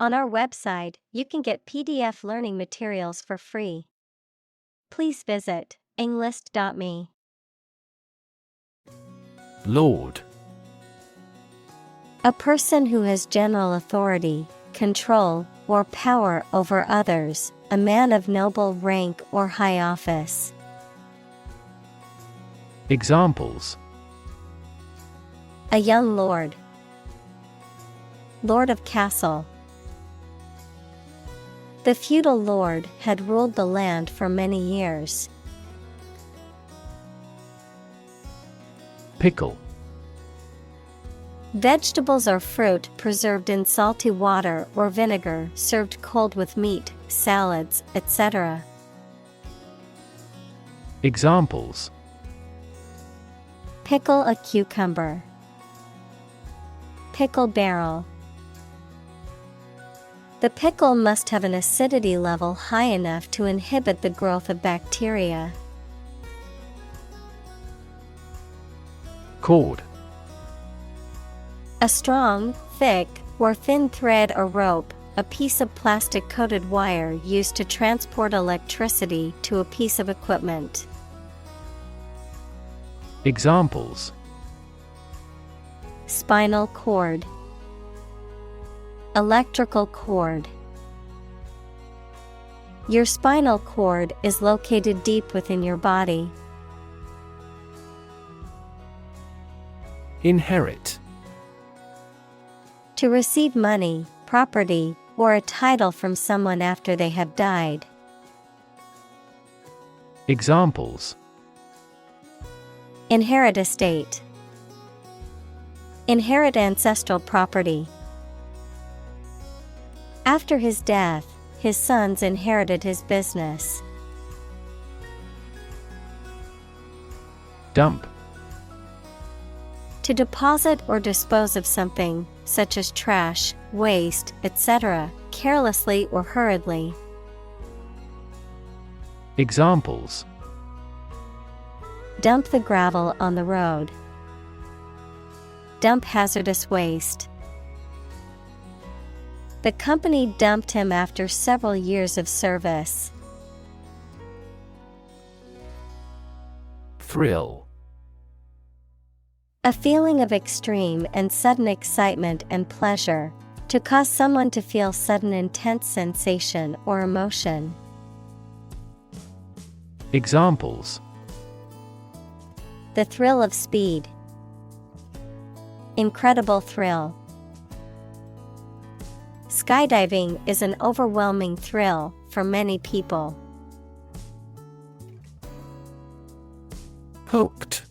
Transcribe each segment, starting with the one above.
On our website, you can get PDF learning materials for free. Please visit englist.me. Lord. A person who has general authority, control, or power over others, a man of noble rank or high office. Examples: A young lord. Lord of castle. The feudal lord had ruled the land for many years. Pickle. Vegetables or fruit preserved in salty water or vinegar, served cold with meat, salads, etc. Examples: Pickle a cucumber. Pickle barrel. The pickle must have an acidity level high enough to inhibit the growth of bacteria. Cord. A strong, thick, or thin thread or rope, a piece of plastic-coated wire used to transport electricity to a piece of equipment. Examples: Spinal cord. Electrical cord. Your spinal cord is located deep within your body. Inherit. To receive money, property, or a title from someone after they have died. Examples: Inherit estate. Inherit ancestral property. After his death, his sons inherited his business. Dump. To deposit or dispose of something, such as trash, waste, etc., carelessly or hurriedly. Examples: Dump the gravel on the road. Dump hazardous waste. The company dumped him after several years of service. Thrill. A feeling of extreme and sudden excitement and pleasure, to cause someone to feel sudden intense sensation or emotion. Examples: The thrill of speed. Incredible thrill. Skydiving is an overwhelming thrill for many people. Hooked.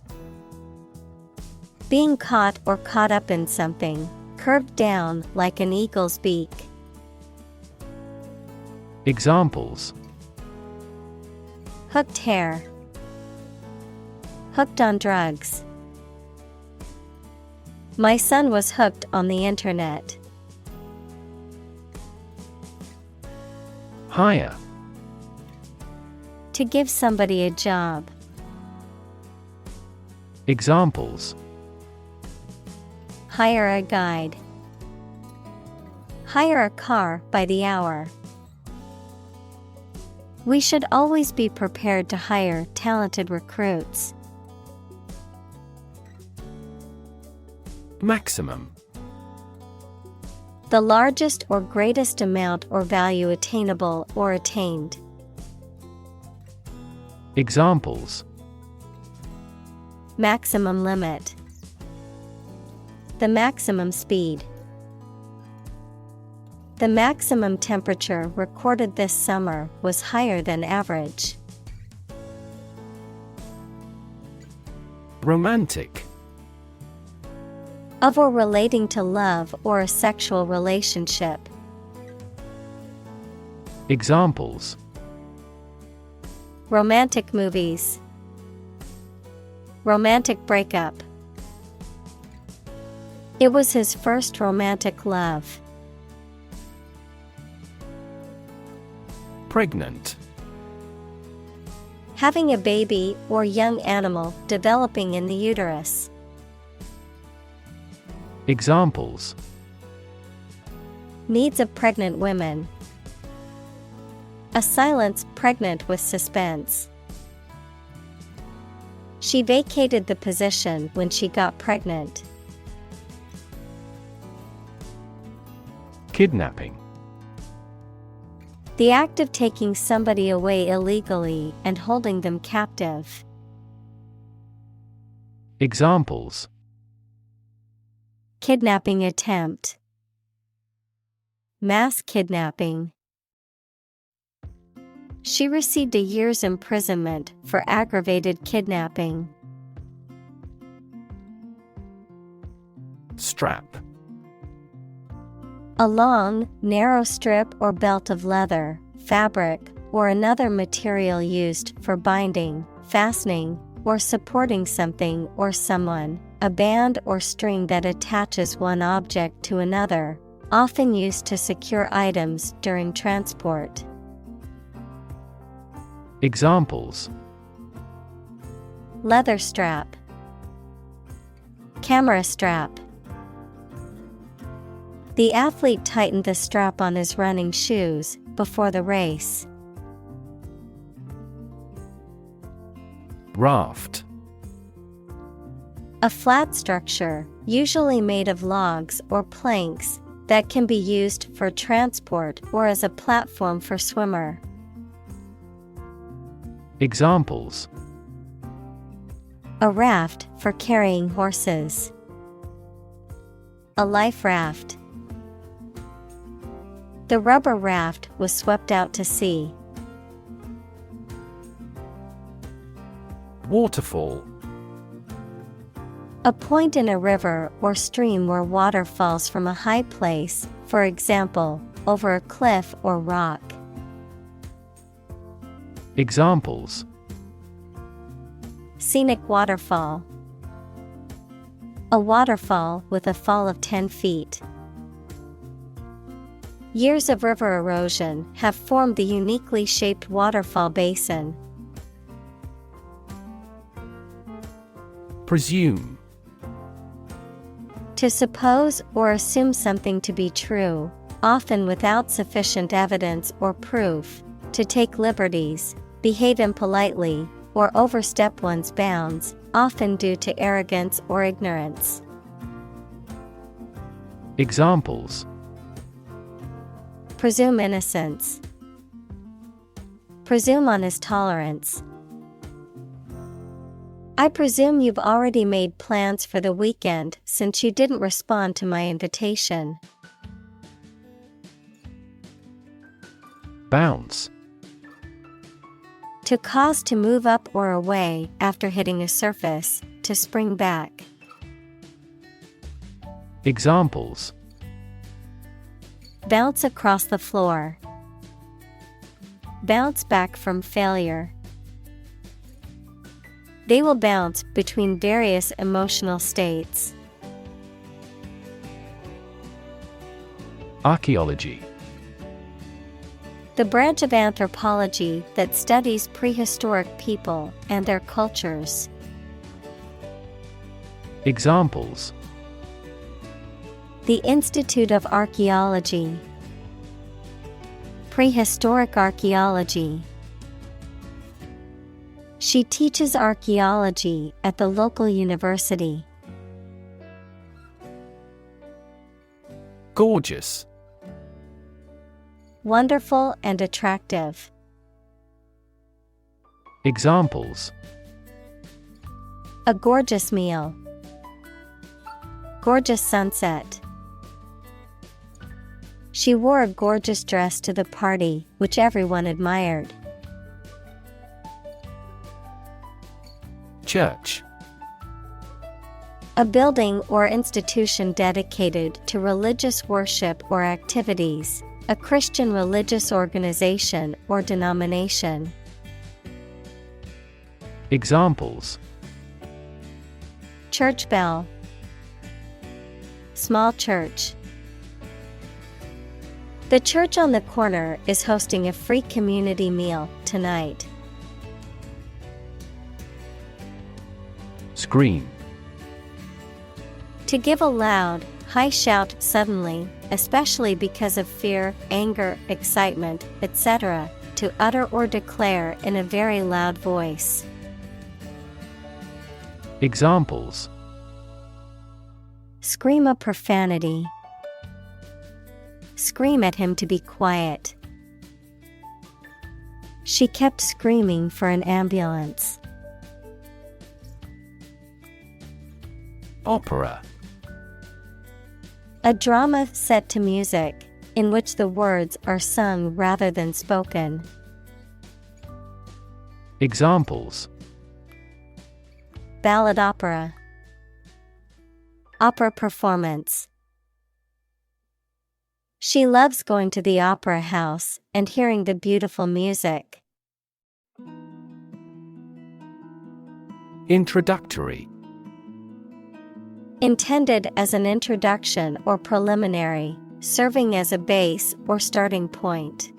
Being caught or caught up in something, curved down like an eagle's beak. Examples: Hooked hair. Hooked on drugs. My son was hooked on the internet. Hire. To give somebody a job. Examples: Hire a guide. Hire a car by the hour. We should always be prepared to hire talented recruits. Maximum. The largest or greatest amount or value attainable or attained. Examples: Maximum limit. The maximum speed. The maximum temperature recorded this summer was higher than average. Romantic. Of or relating to love or a sexual relationship. Examples: Romantic movies. Romantic breakup. It was his first romantic love. Pregnant. Having a baby or young animal developing in the uterus. Needs of pregnant women. A silence pregnant with suspense. She vacated the position when she got pregnant. Kidnapping. The act of taking somebody away illegally and holding them captive. Examples: Kidnapping attempt. Mass kidnapping. She received a year's imprisonment for aggravated kidnapping. Strap. A long, narrow strip or belt of leather, fabric, or another material used for binding, fastening, or supporting something or someone, a band or string that attaches one object to another, often used to secure items during transport. Examples: Leather strap. Camera strap. The athlete tightened the strap on his running shoes before the race. Raft. A flat structure, usually made of logs or planks, that can be used for transport or as a platform for swimmer. Examples: A raft for carrying horses. A life raft. The rubber raft was swept out to sea. Waterfall. A point in a river or stream where water falls from a high place, for example, over a cliff or rock. Examples: Scenic waterfall. A waterfall with a fall of 10 feet. Years of river erosion have formed the uniquely shaped waterfall basin. Presume. To suppose or assume something to be true, often without sufficient evidence or proof, to take liberties, behave impolitely, or overstep one's bounds, often due to arrogance or ignorance. Examples: Presume innocence. Presume on his tolerance. I presume you've already made plans for the weekend since you didn't respond to my invitation. Bounce. To cause to move up or away after hitting a surface, to spring back. Examples: Bounce across the floor. Bounce back from failure. They will bounce between various emotional states. Archaeology. The branch of anthropology that studies prehistoric people and their cultures. Examples: The Institute of Archaeology. Prehistoric archaeology. She teaches archaeology at the local university. Gorgeous. Wonderful and attractive. Examples: A gorgeous meal. Gorgeous sunset. She wore a gorgeous dress to the party, which everyone admired. Church. A building or institution dedicated to religious worship or activities, a Christian religious organization or denomination. Examples: Church bell. Small church. The church on the corner is hosting a free community meal tonight. Scream. To give a loud, high shout suddenly, especially because of fear, anger, excitement, etc., to utter or declare in a very loud voice. Examples: Scream a profanity. Scream at him to be quiet. She kept screaming for an ambulance. Opera. A drama set to music, in which the words are sung rather than spoken. Examples: Ballad opera. Opera performance. She loves going to the opera house and hearing the beautiful music. Introductory. Intended as an introduction or preliminary, serving as a base or starting point.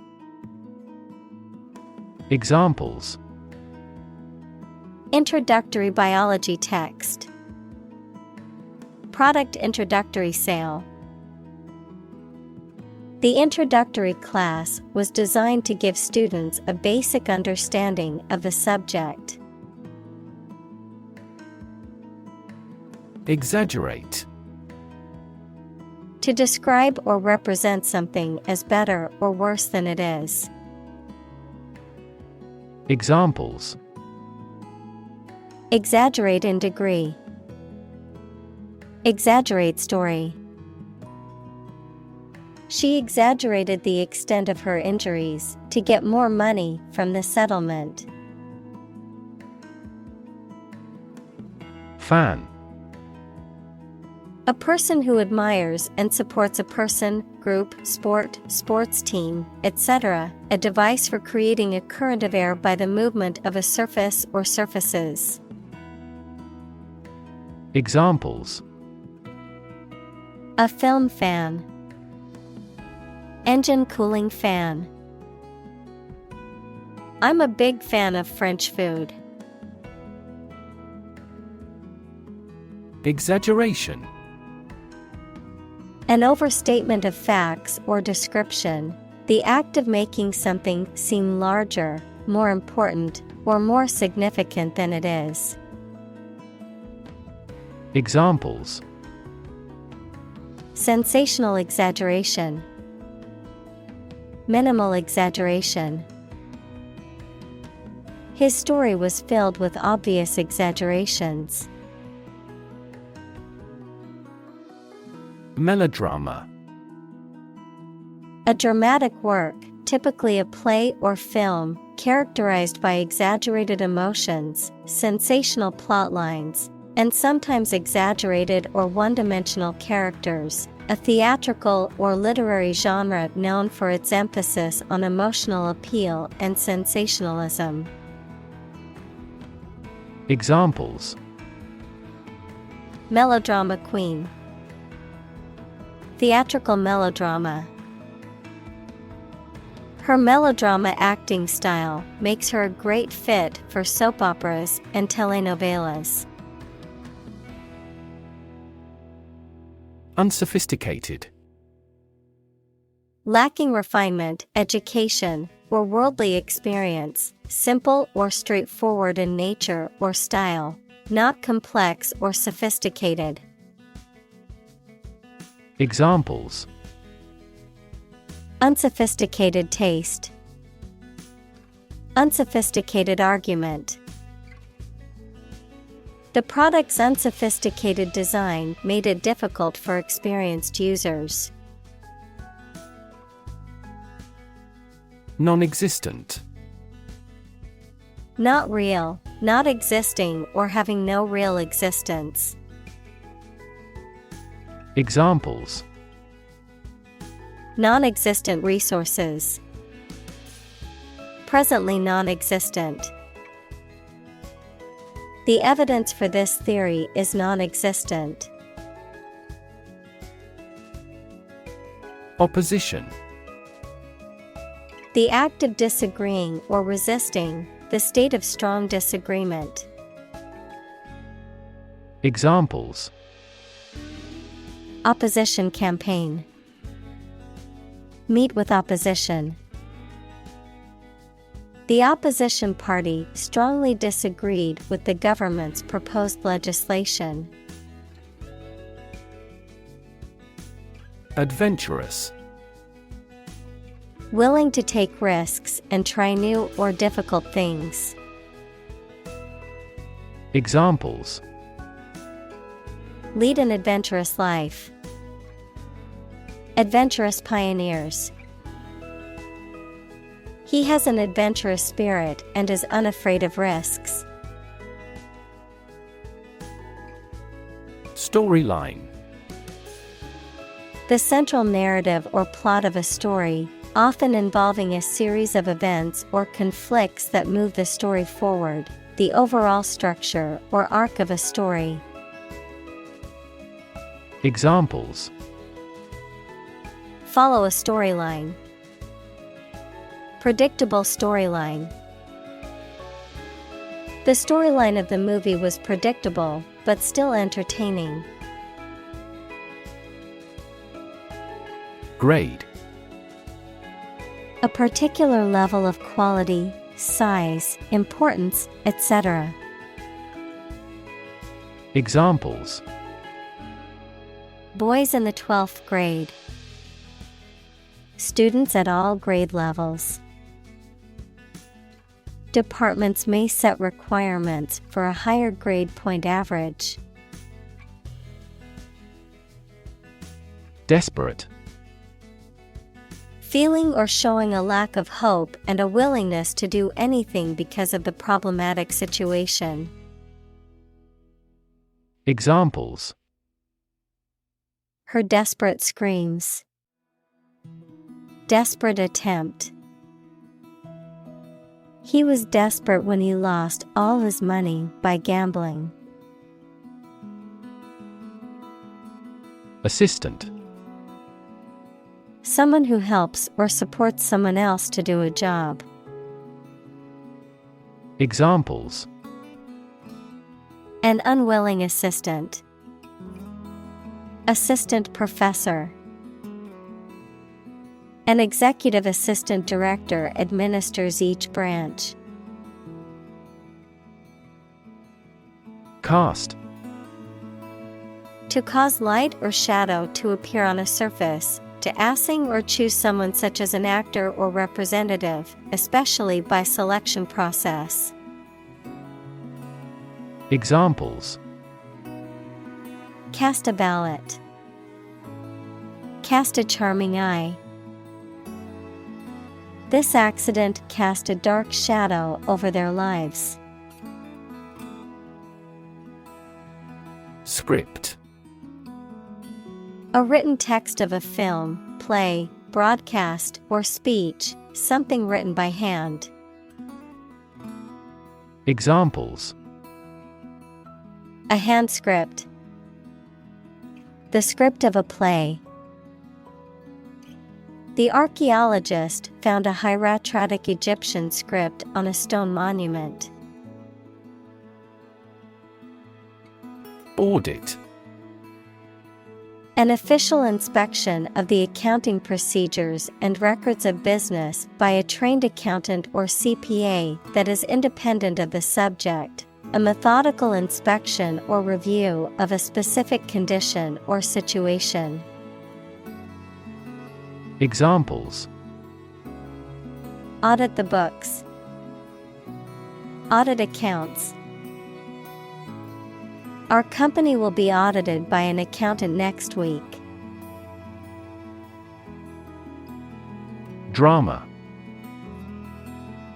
Examples: Introductory biology text. Product introductory sale. The introductory class was designed to give students a basic understanding of the subject. Exaggerate. To describe or represent something as better or worse than it is. Examples: Exaggerate in degree. Exaggerate story. She exaggerated the extent of her injuries to get more money from the settlement. Fan. A person who admires and supports a person, group, sport, sports team, etc., a device for creating a current of air by the movement of a surface or surfaces. Examples: A film fan. Engine cooling fan. I'm a big fan of French food. Exaggeration. An overstatement of facts or description, the act of making something seem larger, more important, or more significant than it is. Examples: Sensational exaggeration. Minimal exaggeration. His story was filled with obvious exaggerations. Melodrama. A dramatic work, typically a play or film, characterized by exaggerated emotions, sensational plot lines, and sometimes exaggerated or one-dimensional characters, a theatrical or literary genre known for its emphasis on emotional appeal and sensationalism. Examples: Melodrama queen. Theatrical melodrama. Her melodrama acting style makes her a great fit for soap operas and telenovelas. Unsophisticated. Lacking refinement, education, or worldly experience, simple or straightforward in nature or style, not complex or sophisticated. Examples: Unsophisticated taste. Unsophisticated argument. The product's unsophisticated design made it difficult for experienced users. Non-existent. Not real, not existing or having no real existence. Examples: Non-existent resources. Presently non-existent. The evidence for this theory is non-existent. Opposition. The act of disagreeing or resisting, the state of strong disagreement. Opposition campaign. Meet with opposition. The opposition party strongly disagreed with the government's proposed legislation. Adventurous. Willing to take risks and try new or difficult things. Examples: Lead an adventurous life. Adventurous pioneers. He has an adventurous spirit and is unafraid of risks. Storyline. The central narrative or plot of a story, often involving a series of events or conflicts that move the story forward, the overall structure or arc of a story. Examples: Follow a storyline. Predictable storyline. The storyline of the movie was predictable, but still entertaining. Grade. A particular level of quality, size, importance, etc. Examples: Boys in the 12th grade. Students at all grade levels. Departments may set requirements for a higher grade point average. Desperate. Feeling or showing a lack of hope and a willingness to do anything because of the problematic situation. Examples: Her desperate screams. Desperate attempt. He was desperate when he lost all his money by gambling. Assistant. Someone who helps or supports someone else to do a job. Examples: An unwilling assistant. Assistant professor. An executive assistant director administers each branch. Cast. To cause light or shadow to appear on a surface, to assign or choose someone such as an actor or representative, especially by selection process. Examples: Cast a ballot. Cast a charming eye. This accident cast a dark shadow over their lives. Script. A written text of a film, play, broadcast, or speech, something written by hand. Examples: A hand script. The script of a play. The archaeologist found a hieratic Egyptian script on a stone monument. Audit. An official inspection of the accounting procedures and records of business by a trained accountant or CPA that is independent of the subject, a methodical inspection or review of a specific condition or situation. Examples: Audit the books. Audit accounts. Our company will be audited by an accountant next week. Drama.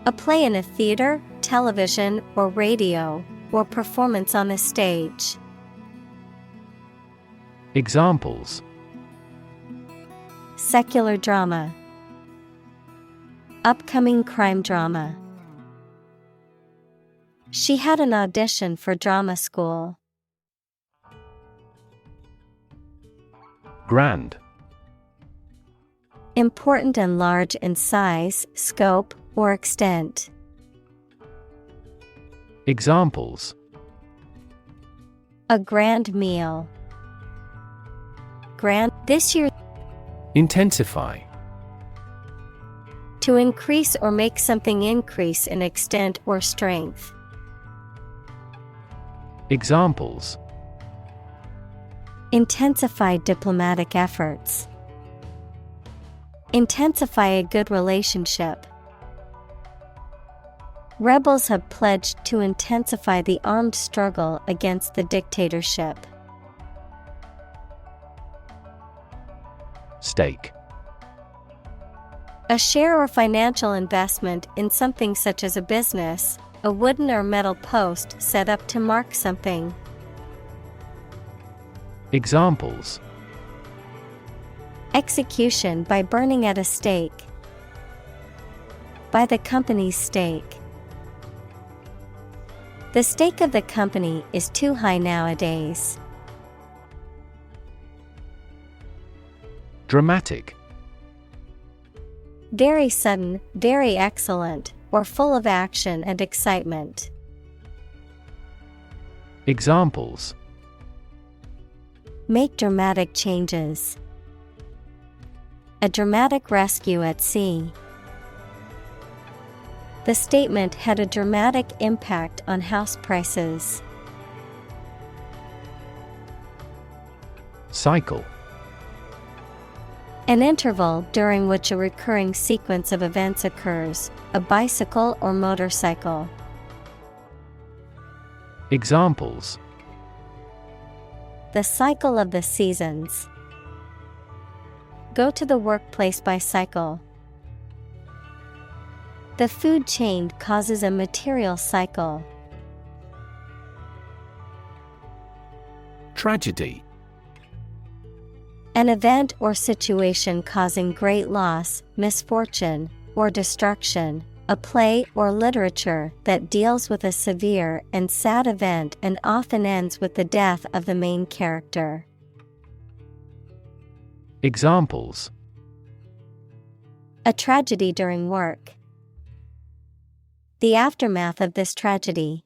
A play in a theater, television, or radio, or performance on a stage. Examples: Secular drama. Upcoming crime drama. She had an audition for drama school. Grand. Important and large in size, scope, or extent. Examples: A grand meal. grand. This year. Intensify. To increase or make something increase in extent or strength. Examples: Intensify diplomatic efforts. Intensify a good relationship. Rebels have pledged to intensify the armed struggle against the dictatorship. Stake. A share or financial investment in something such as a business, a wooden or metal post set up to mark something. Examples: Execution by burning at a stake. By the company's stake. The stake of the company is too high nowadays. Dramatic. Very sudden, very excellent, or full of action and excitement. Examples: Make dramatic changes. A dramatic rescue at sea. The statement had a dramatic impact on house prices. Cycle. An interval during which a recurring sequence of events occurs, a bicycle or motorcycle. Examples: The cycle of the seasons. Go to the workplace by cycle. The food chain causes a material cycle. Tragedy. An event or situation causing great loss, misfortune, or destruction. A play or literature that deals with a severe and sad event and often ends with the death of the main character. Examples: A tragedy during work. The aftermath of this tragedy.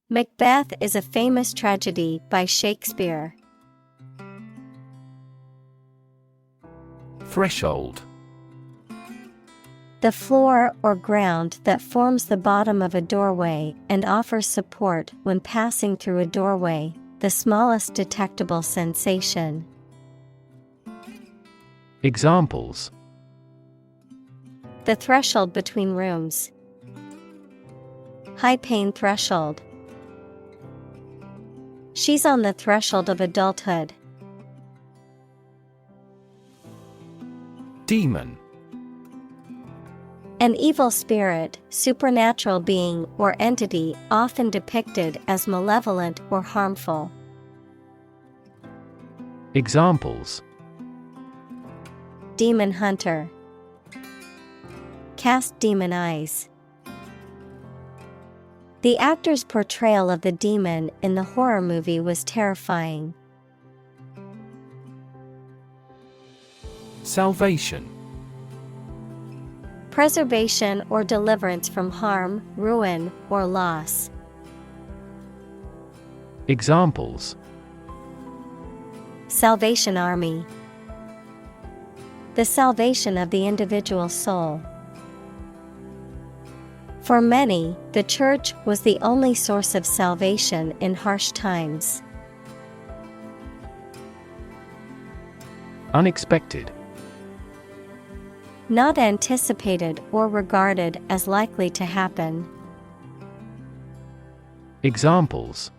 Macbeth is a famous tragedy by Shakespeare. Threshold. The floor or ground that forms the bottom of a doorway and offers support when passing through a doorway, the smallest detectable sensation. Examples: The threshold between rooms. High pain threshold. She's on the threshold of adulthood. Demon. An evil spirit, supernatural being or entity often depicted as malevolent or harmful. Examples: Demon hunter. Cast demon eyes. The actor's portrayal of the demon in the horror movie was terrifying. Salvation. Preservation or deliverance from harm, ruin, or loss. Examples: Salvation Army. The salvation of the individual soul. For many, the church was the only source of salvation in harsh times. Unexpected. Not anticipated or regarded as likely to happen. Examples: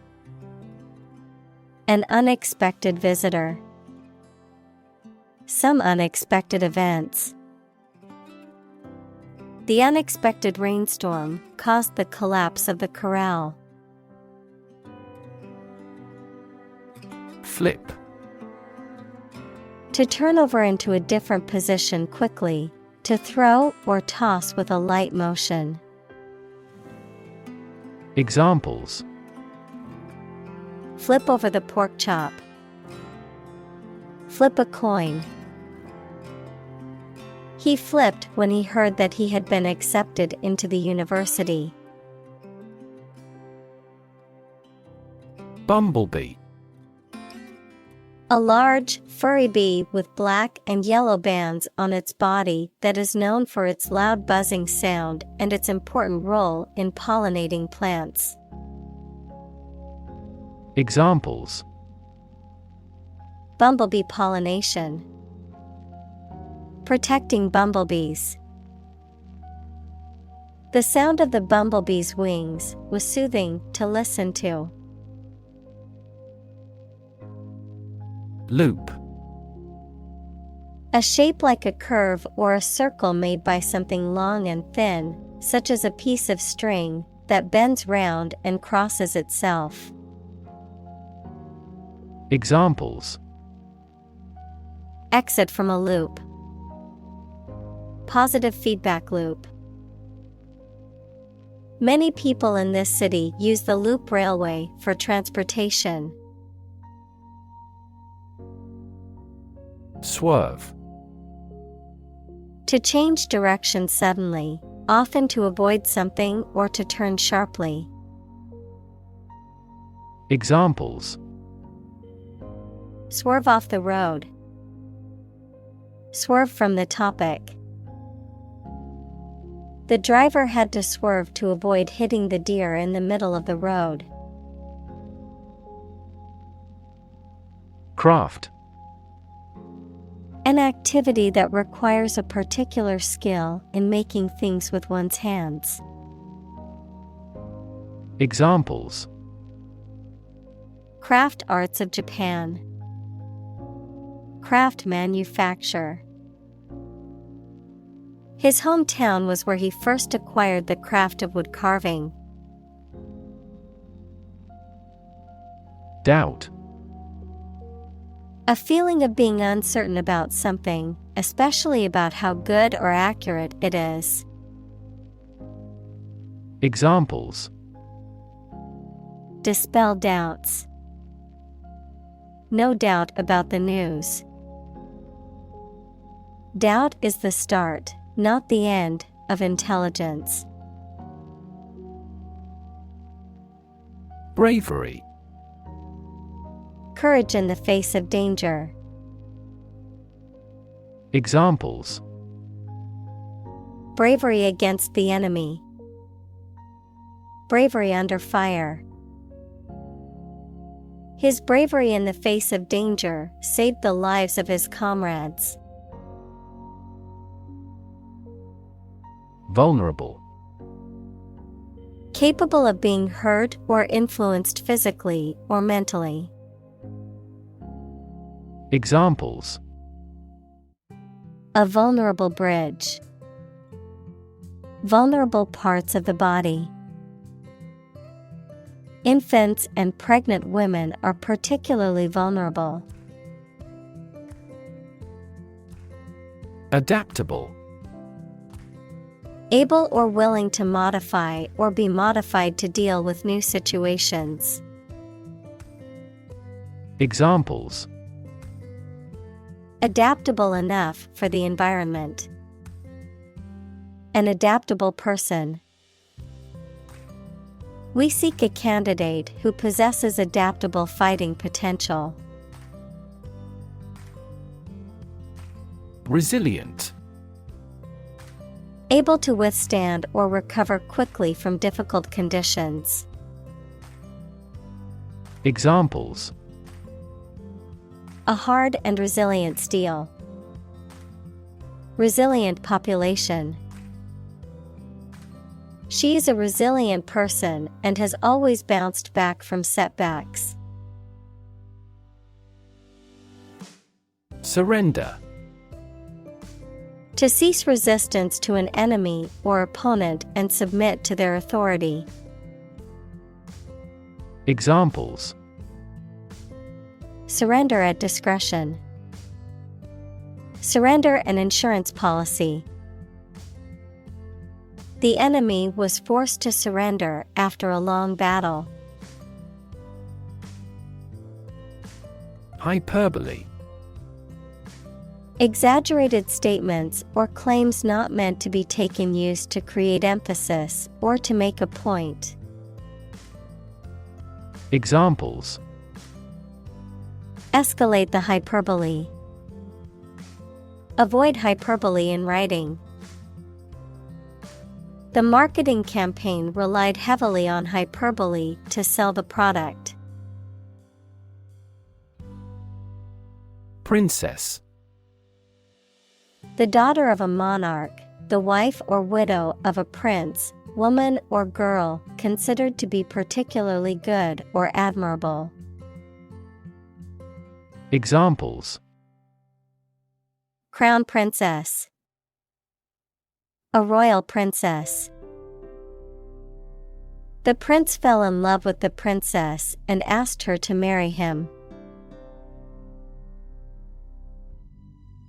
An unexpected visitor. Some unexpected events. The unexpected rainstorm caused the collapse of the corral. Flip. To turn over into a different position quickly. To throw or toss with a light motion. Examples: Flip over the pork chop. Flip a coin. He flipped when he heard that he had been accepted into the university. Bumblebee. A large, furry bee with black and yellow bands on its body that is known for its loud buzzing sound and its important role in pollinating plants. Examples: Bumblebee pollination. Protecting bumblebees. The sound of the bumblebee's wings was soothing to listen to. Loop. A shape like a curve or a circle made by something long and thin, such as a piece of string, that bends round and crosses itself. Examples: Exit from a loop. Positive feedback loop. Many people in this city use the loop railway for transportation. Swerve. To change direction suddenly, often to avoid something or to turn sharply. Examples: Swerve off the road. Swerve from the topic. The driver had to swerve to avoid hitting the deer in the middle of the road. Craft. An activity that requires a particular skill in making things with one's hands. Examples: Craft arts of Japan. Craft manufacture. His hometown was where he first acquired the craft of wood carving. Doubt. A feeling of being uncertain about something, especially about how good or accurate it is. Examples: Dispel doubts. No doubt about the news. Doubt is the start, not the end, of intelligence. Bravery. Courage in the face of danger. Examples: Bravery against the enemy. Bravery under fire. His bravery in the face of danger saved the lives of his comrades. Vulnerable. Capable of being hurt or influenced physically or mentally. Examples: A vulnerable bridge. Vulnerable parts of the body. Infants and pregnant women are particularly vulnerable. Adaptable. Able or willing to modify or be modified to deal with new situations. Examples: Adaptable enough for the environment. An adaptable person. We seek a candidate who possesses adaptable fighting potential. Resilient. Able to withstand or recover quickly from difficult conditions. Examples: A hard and resilient steel. Resilient population. She is a resilient person and has always bounced back from setbacks. Surrender. To cease resistance to an enemy or opponent and submit to their authority. Examples: Surrender at discretion. Surrender an insurance policy. The enemy was forced to surrender after a long battle. Hyperbole. Exaggerated statements or claims not meant to be taken used to create emphasis or to make a point. Examples: Escalate the hyperbole. Avoid hyperbole in writing. The marketing campaign relied heavily on hyperbole to sell the product. Princess. The daughter of a monarch, the wife or widow of a prince, woman or girl considered to be particularly good or admirable. Examples: Crown princess. A royal princess. The prince fell in love with the princess and asked her to marry him.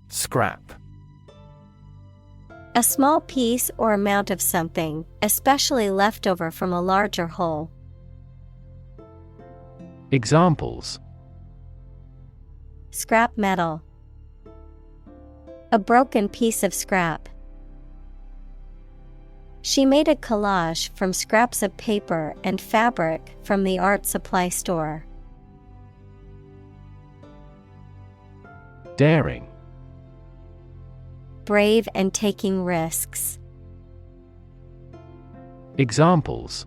Scrap. A small piece or amount of something, especially leftover from a larger whole. Examples: Scrap metal. A broken piece of scrap. She made a collage from scraps of paper and fabric from the art supply store. Daring. Brave and taking risks. Examples: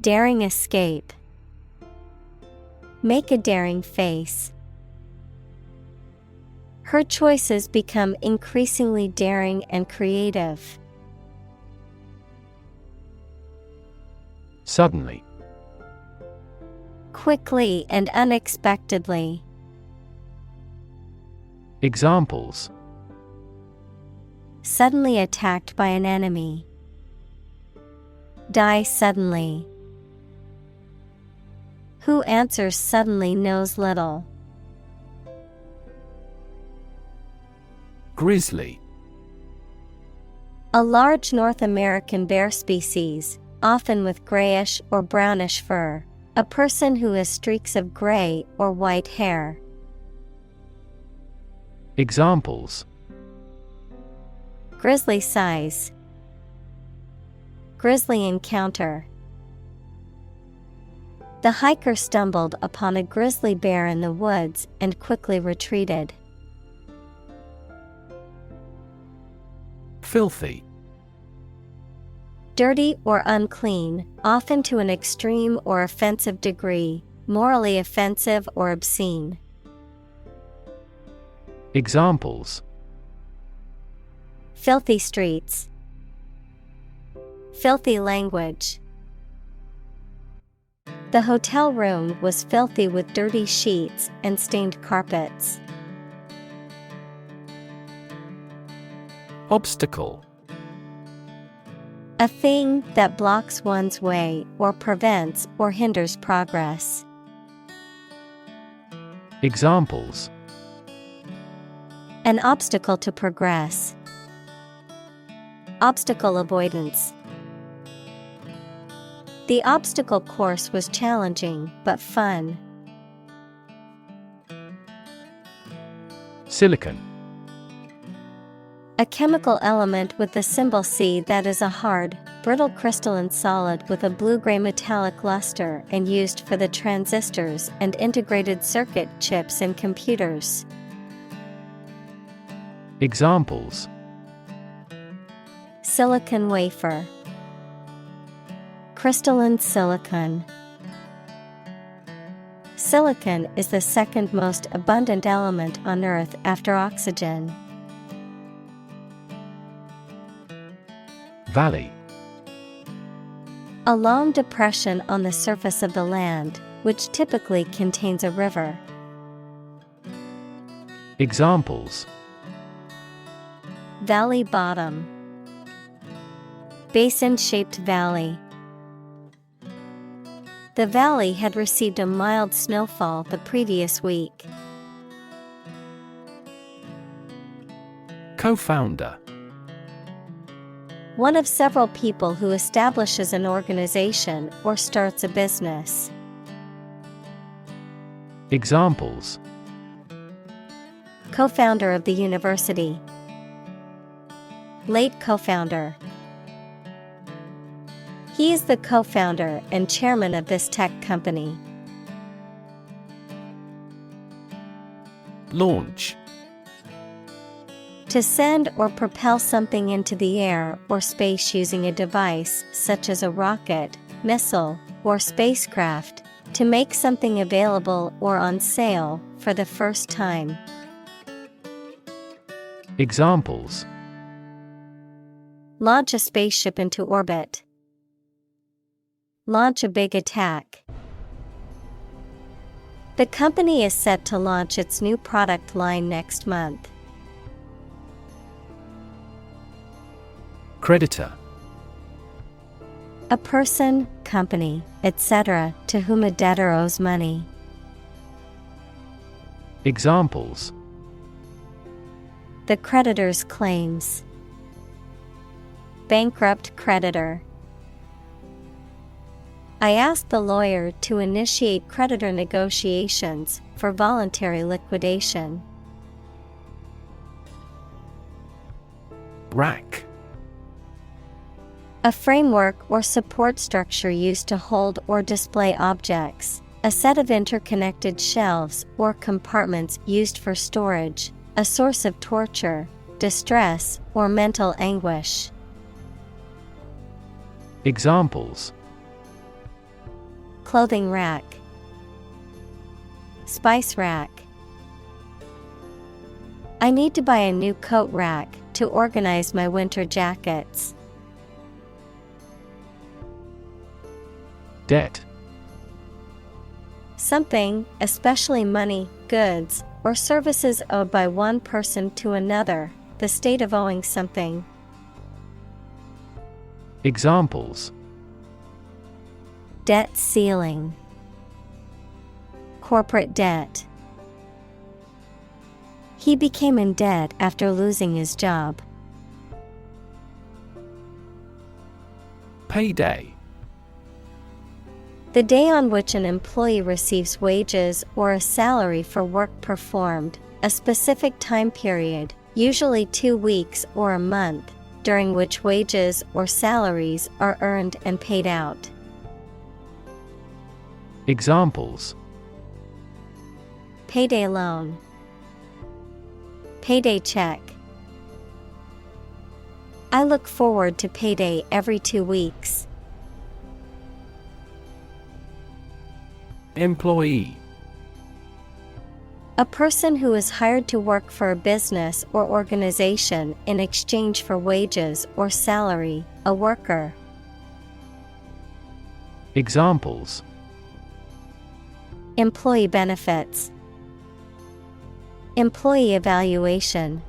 Daring escape. Make a daring face. Her choices become increasingly daring and creative. Suddenly. Quickly and unexpectedly. Examples: Suddenly attacked by an enemy. Die suddenly. Who answers suddenly knows little. Grizzly. A large North American bear species, often with grayish or brownish fur. A person who has streaks of gray or white hair. Examples: Grizzly size. Grisly encounter. The hiker stumbled upon a grizzly bear in the woods and quickly retreated. Filthy. Dirty or unclean, often to an extreme or offensive degree, morally offensive or obscene. Examples: Filthy streets. Filthy language. The hotel room was filthy with dirty sheets and stained carpets. Obstacle. A thing that blocks one's way or prevents or hinders progress. Examples: An obstacle to progress. Obstacle avoidance. The obstacle course was challenging but fun. Silicon. A chemical element with the symbol C that is a hard, brittle crystalline solid with a blue-gray metallic luster and used for the transistors and integrated circuit chips in computers. Examples: Silicon wafer. Crystalline silicon. Silicon is the second most abundant element on Earth after oxygen. Valley. A long depression on the surface of the land, which typically contains a river. Examples: Valley bottom. Basin-shaped valley. The valley had received a mild snowfall the previous week. Co-founder. One of several people who establishes an organization or starts a business. Examples: Co-founder of the university. Late co-founder. He is the co-founder and chairman of this tech company. Launch. To send or propel something into the air or space using a device such as a rocket, missile, or spacecraft. To make something available or on sale for the first time. Examples: Launch a spaceship into orbit. Launch a big attack. The company is set to launch its new product line next month. Creditor. A person, company, etc., to whom a debtor owes money. Examples: The creditor's claims. Bankrupt creditor. I asked the lawyer to initiate creditor negotiations for voluntary liquidation. Rack. A framework or support structure used to hold or display objects, a set of interconnected shelves or compartments used for storage, a source of torture, distress, or mental anguish. Examples: Clothing rack. Spice rack. I need to buy a new coat rack to organize my winter jackets. Debt. Something, especially money, goods, or services owed by one person to another, the state of owing something. Examples: Debt ceiling. Corporate debt. He became in debt after losing his job. Payday. The day on which an employee receives wages or a salary for work performed, a specific time period, usually 2 weeks or a month, during which wages or salaries are earned and paid out. Examples: Payday loan. Payday check. I look forward to payday every 2 weeks. Employee. A person who is hired to work for a business or organization in exchange for wages or salary, a worker. Examples: Employee benefits. Employee evaluation.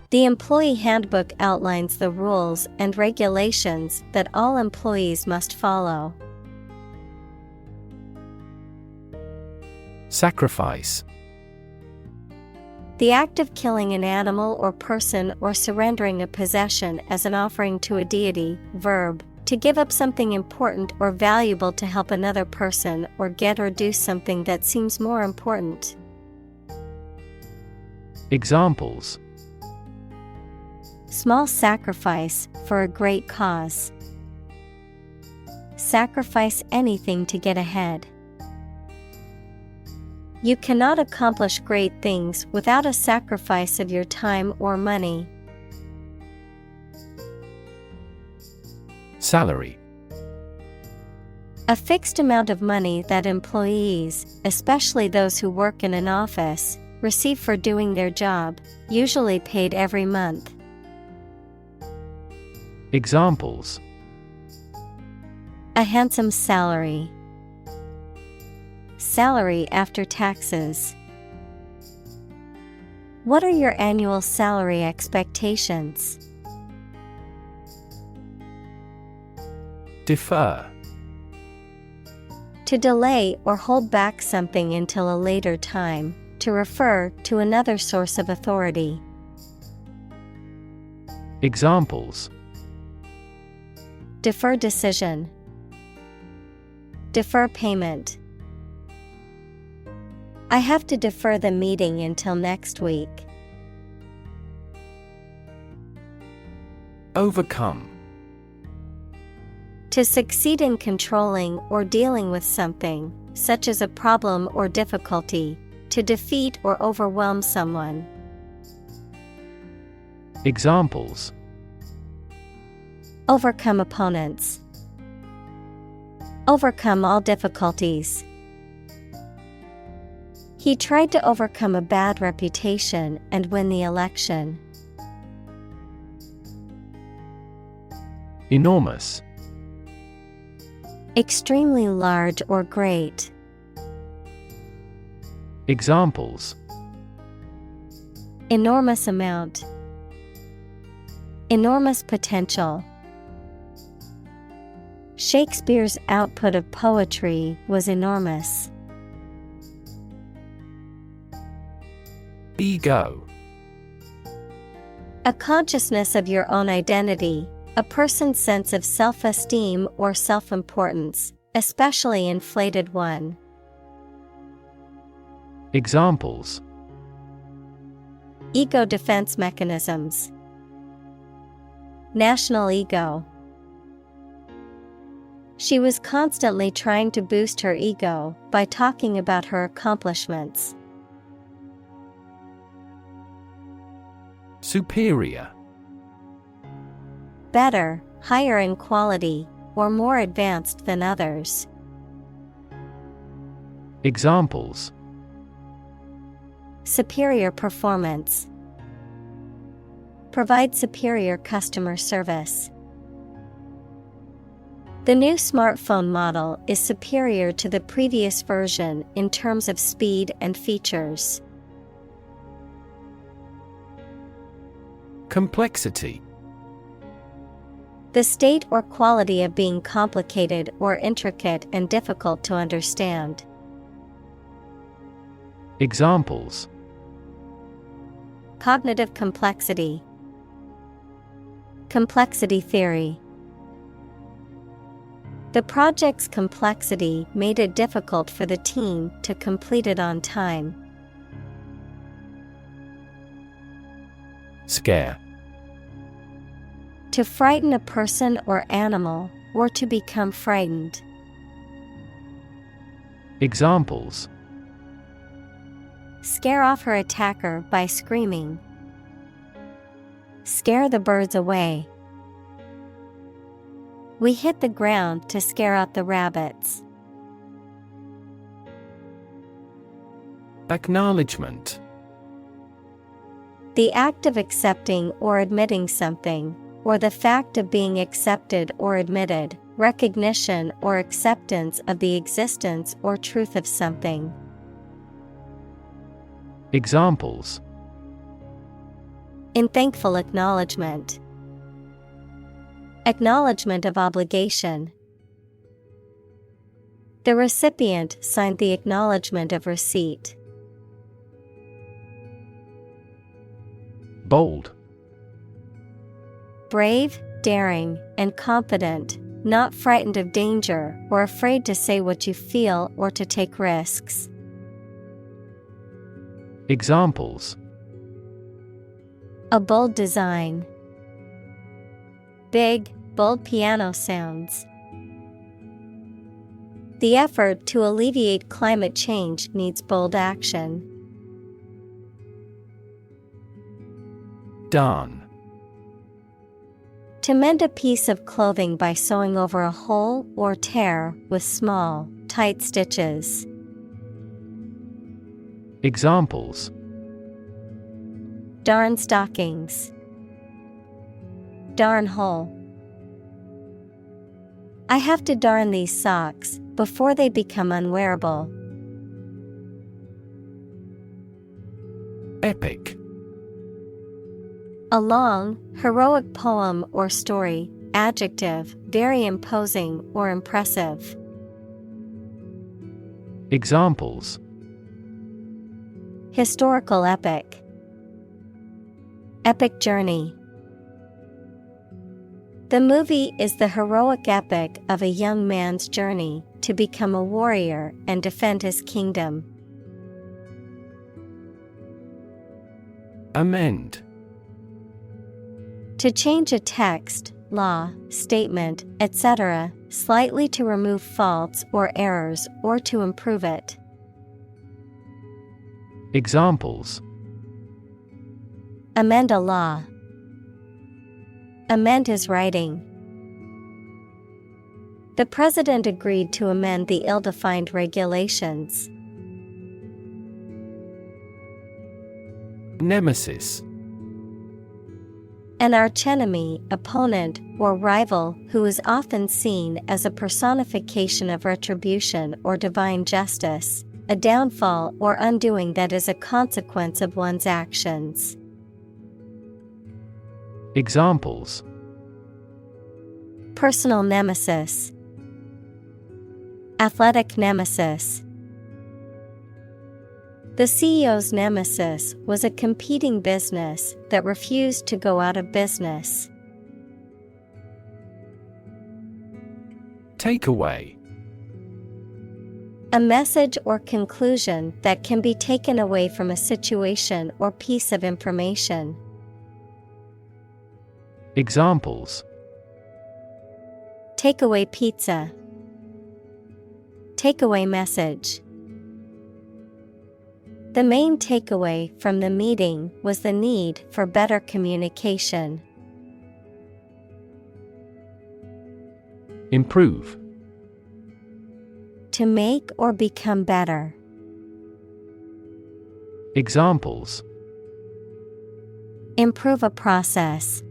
The employee handbook outlines the rules and regulations that all employees must follow. Sacrifice. The act of killing an animal or person or surrendering a possession as an offering to a deity. Verb, to give up something important or valuable to help another person or get or do something that seems more important. Examples: Small sacrifice for a great cause. Sacrifice anything to get ahead. You cannot accomplish great things without a sacrifice of your time or money. Salary. A fixed amount of money that employees, especially those who work in an office, receive for doing their job, usually paid every month. Examples: A handsome salary. Salary after taxes. What are your annual salary expectations? Defer. To delay or hold back something until a later time, to refer to another source of authority. Examples: Defer decision. Defer payment. I have to defer the meeting until next week. Overcome. To succeed in controlling or dealing with something, such as a problem or difficulty, to defeat or overwhelm someone. Examples: Overcome opponents. Overcome all difficulties. He tried to overcome a bad reputation and win the election. Enormous. Extremely large or great. Examples: Enormous amount. Enormous potential. Shakespeare's output of poetry was enormous. Ego. A consciousness of your own identity, a person's sense of self-esteem or self-importance, especially inflated one. Examples: Ego defense mechanisms. National ego. She was constantly trying to boost her ego by talking about her accomplishments. Superior. Better, higher in quality, or more advanced than others. Examples: Superior performance. Provide superior customer service. The new smartphone model is superior to the previous version in terms of speed and features. Complexity. The state or quality of being complicated or intricate and difficult to understand. Examples: Cognitive complexity. Complexity theory. The project's complexity made it difficult for the team to complete it on time. Scare. To frighten a person or animal, or to become frightened. Examples: Scare off her attacker by screaming. Scare the birds away. We hit the ground to scare out the rabbits. Acknowledgement. The act of accepting or admitting something, or the fact of being accepted or admitted, recognition or acceptance of the existence or truth of something. Examples: In thankful acknowledgement. Acknowledgement of obligation. The recipient signed the acknowledgement of receipt. Bold. Brave, daring, and confident, not frightened of danger or afraid to say what you feel or to take risks. Examples: A bold design. Big, bold piano sounds. The effort to alleviate climate change needs bold action. Darn. To mend a piece of clothing by sewing over a hole or tear with small, tight stitches. Examples: Darn stockings. Darn hole. I have to darn these socks before they become unwearable. Epic. A long, heroic poem or story, adjective, very imposing or impressive. Examples: Historical epic. Epic journey. The movie is the heroic epic of a young man's journey to become a warrior and defend his kingdom. Amend. To change a text, law, statement, etc., slightly to remove faults or errors or to improve it. Examples: amend a law, amend his writing. The president agreed to amend the ill-defined regulations. Nemesis. An archenemy, opponent, or rival who is often seen as a personification of retribution or divine justice, a downfall or undoing that is a consequence of one's actions. Examples: personal nemesis, athletic nemesis. The CEO's nemesis was a competing business that refused to go out of business. Takeaway. A message or conclusion that can be taken away from a situation or piece of information. Examples: takeaway pizza, takeaway message. The main takeaway from the meeting was the need for better communication. Improve. To make or become better. Examples: improve a process,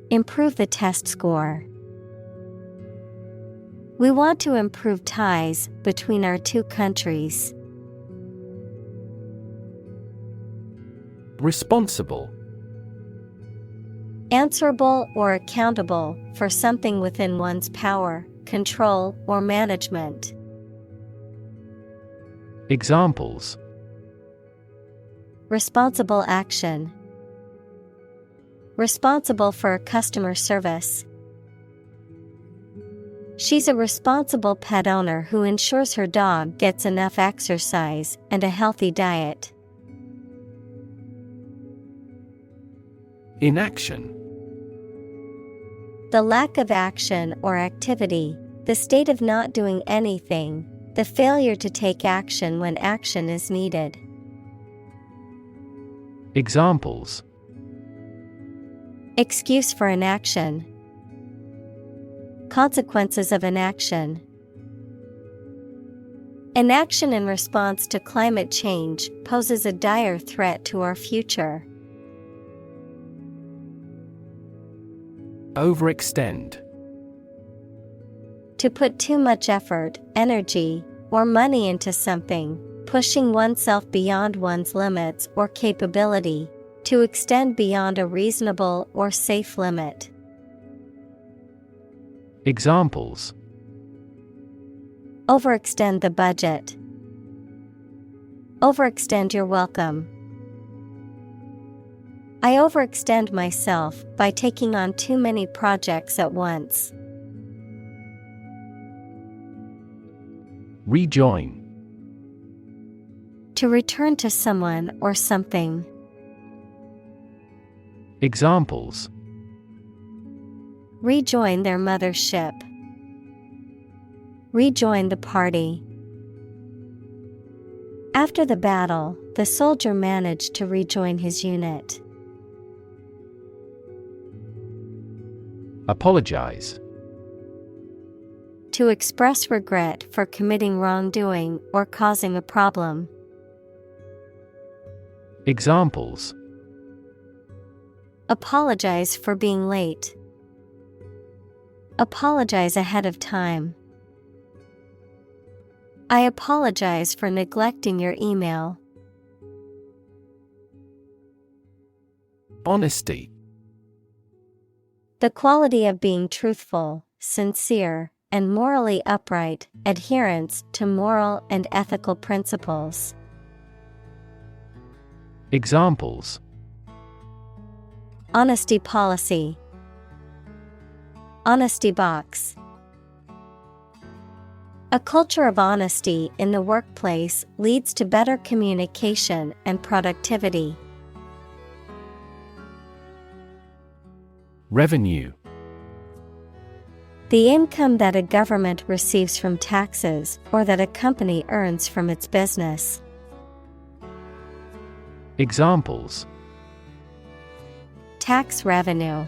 improve the test score. We want to improve ties between our two countries. Responsible. Answerable or accountable for something within one's power, control, or management. Examples: responsible action, responsible for customer service. She's a responsible pet owner who ensures her dog gets enough exercise and a healthy diet. Inaction. The lack of action or activity, the state of not doing anything, the failure to take action when action is needed. Examples: excuse for inaction, consequences of inaction. Inaction in response to climate change poses a dire threat to our future. Overextend. To put too much effort, energy, or money into something, pushing oneself beyond one's limits or capability, to extend beyond a reasonable or safe limit. Examples: overextend the budget, overextend your welcome. I overextend myself by taking on too many projects at once. Rejoin. To return to someone or something. Examples: rejoin their mother's ship, rejoin the party. After the battle, the soldier managed to rejoin his unit. Apologize. To express regret for committing wrongdoing or causing a problem. Examples: apologize for being late, apologize ahead of time. I apologize for neglecting your email. Honesty. The quality of being truthful, sincere, and morally upright, adherence to moral and ethical principles. Examples: honesty policy, honesty box. A culture of honesty in the workplace leads to better communication and productivity. Revenue. The income that a government receives from taxes or that a company earns from its business. Examples: tax revenue,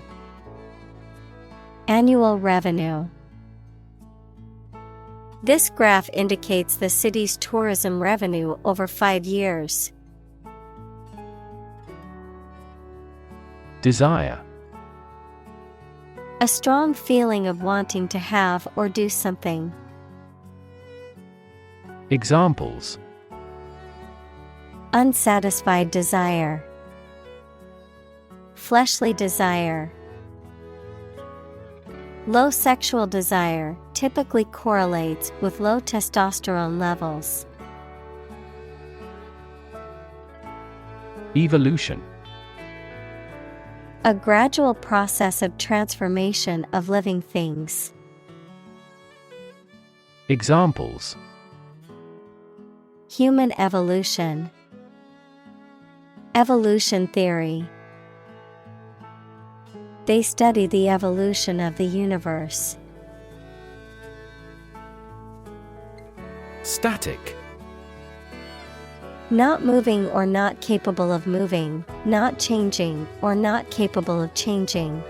annual revenue. This graph indicates the city's tourism revenue over 5 years. Desire. A strong feeling of wanting to have or do something. Examples: unsatisfied desire, fleshly desire. Low sexual desire typically correlates with low testosterone levels. Evolution. A gradual process of transformation of living things. Examples: human evolution, evolution theory. They study the evolution of the universe. Static. Not moving or not capable of moving, not changing or not capable of changing.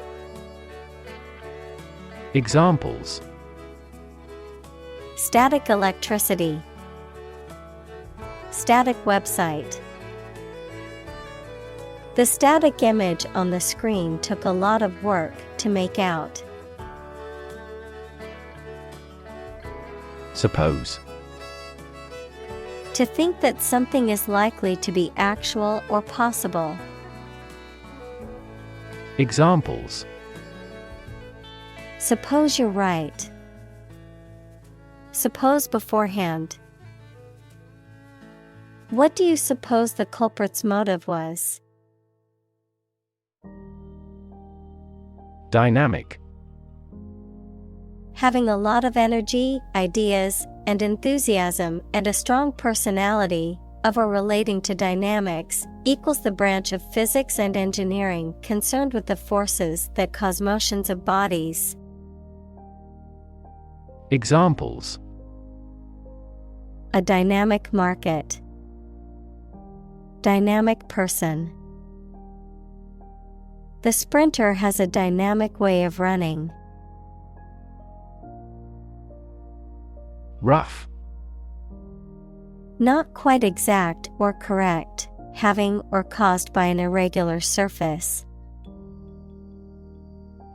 Examples: static electricity, static website. The static image on the screen took a lot of work to make out. Suppose. To think that something is likely to be actual or possible. Examples: suppose you're right. Suppose beforehand. What do you suppose the culprit's motive was? Dynamic. Having a lot of energy, ideas, and enthusiasm and a strong personality, of or relating to dynamics, equals the branch of physics and engineering concerned with the forces that cause motions of bodies. Examples: a dynamic market, dynamic person. The sprinter has a dynamic way of running. Rough. Not quite exact or correct, having or caused by an irregular surface.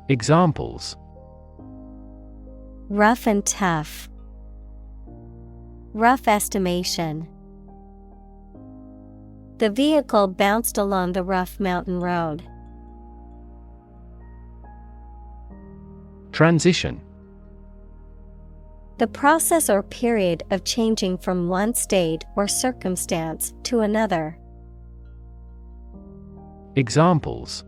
Examples: rough and tough. Rough estimation. The vehicle bounced along the rough mountain road. Transition. The process or period of changing from one state or circumstance to another. Examples: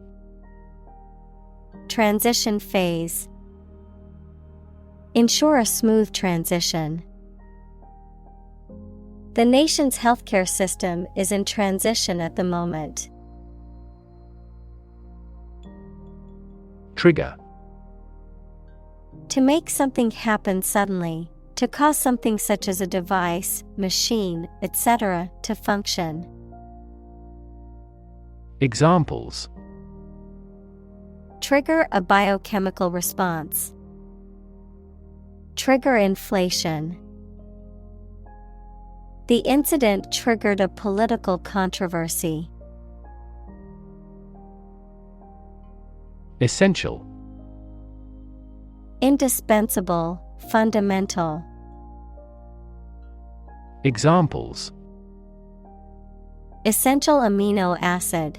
transition phase. Ensure a smooth transition. The nation's healthcare system is in transition at the moment. Trigger. To make something happen suddenly, to cause something such as a device, machine, etc., to function. Examples: trigger a biochemical response. Trigger inflation. The incident triggered a political controversy. Essential. Indispensable, fundamental. Examples: essential amino acid.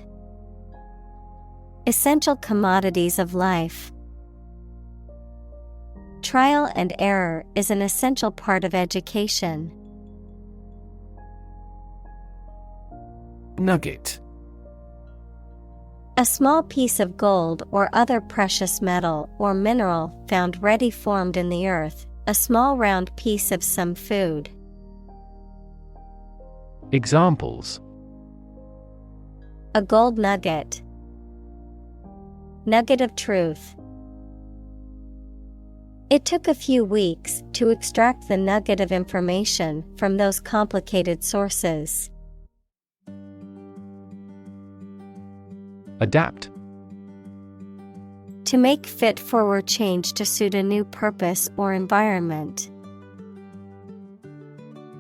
Essential commodities of life. Trial and error is an essential part of education. Nugget. A small piece of gold or other precious metal or mineral found ready formed in the earth, a small round piece of some food. Examples: a gold nugget. Nugget of truth. It took a few weeks to extract the nugget of information from those complicated sources. Adapt. To make fit for or change to suit a new purpose or environment.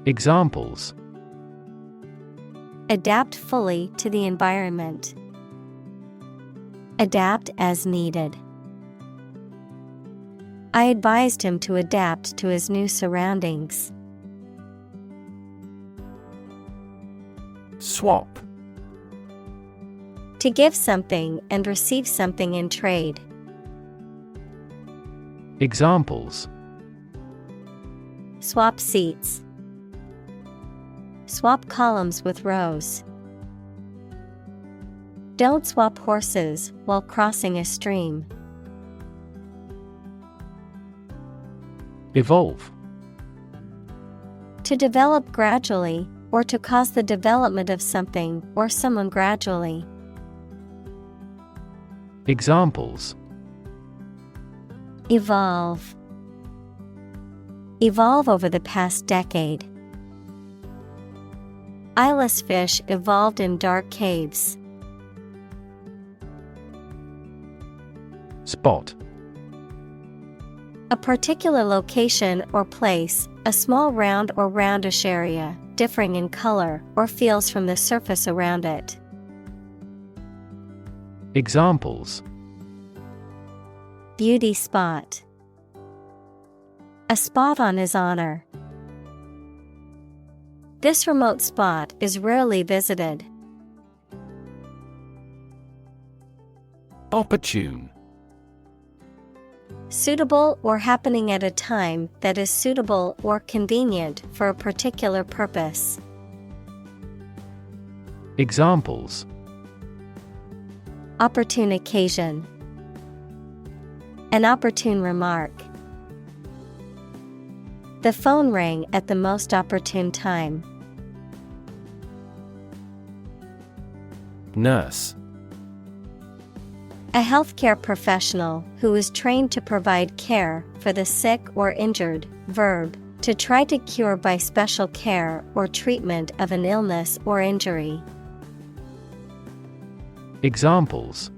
Examples: Adapt fully to the environment. Adapt as needed. I advised him to adapt to his new surroundings. Swap. To give something and receive something in trade. Examples: Swap seats. Swap columns with rows. Don't swap horses while crossing a stream. Evolve. To develop gradually, or to cause the development of something or someone gradually. Examples: Evolve. Evolve over the past decade. Eyeless fish evolved in dark caves. Spot. A particular location or place, a small round or roundish area, differing in color or feels from the surface around it. Examples: Beauty spot. A spot on his honor. This remote spot is rarely visited. Opportune. Suitable or happening at a time that is suitable or convenient for a particular purpose. Examples: Opportune occasion. An opportune remark. The phone rang at the most opportune time. Nurse. A healthcare professional who is trained to provide care for the sick or injured. Verb, to try to cure by special care or treatment of an illness or injury. Examples: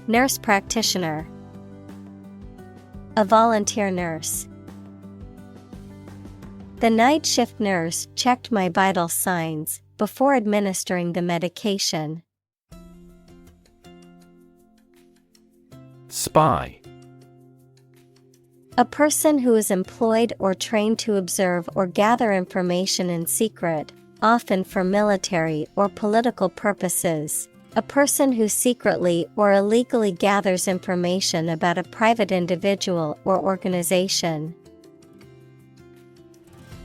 Nurse practitioner. A volunteer nurse. The night shift nurse checked my vital signs before administering the medication. Spy. A person who is employed or trained to observe or gather information in secret, often for military or political purposes. A person who secretly or illegally gathers information about a private individual or organization.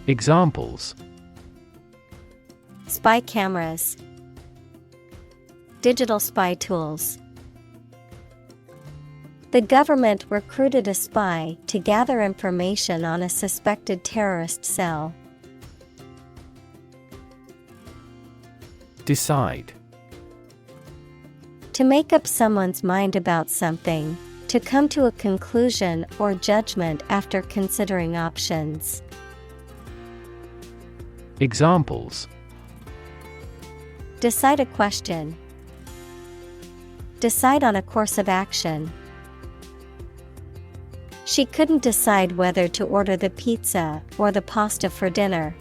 Examples: Spy cameras. Digital spy tools. The government recruited a spy to gather information on a suspected terrorist cell. Decide. To make up someone's mind about something, to come to a conclusion or judgment after considering options. Examples: Decide a question. Decide on a course of action. She couldn't decide whether to order the pizza or the pasta for dinner.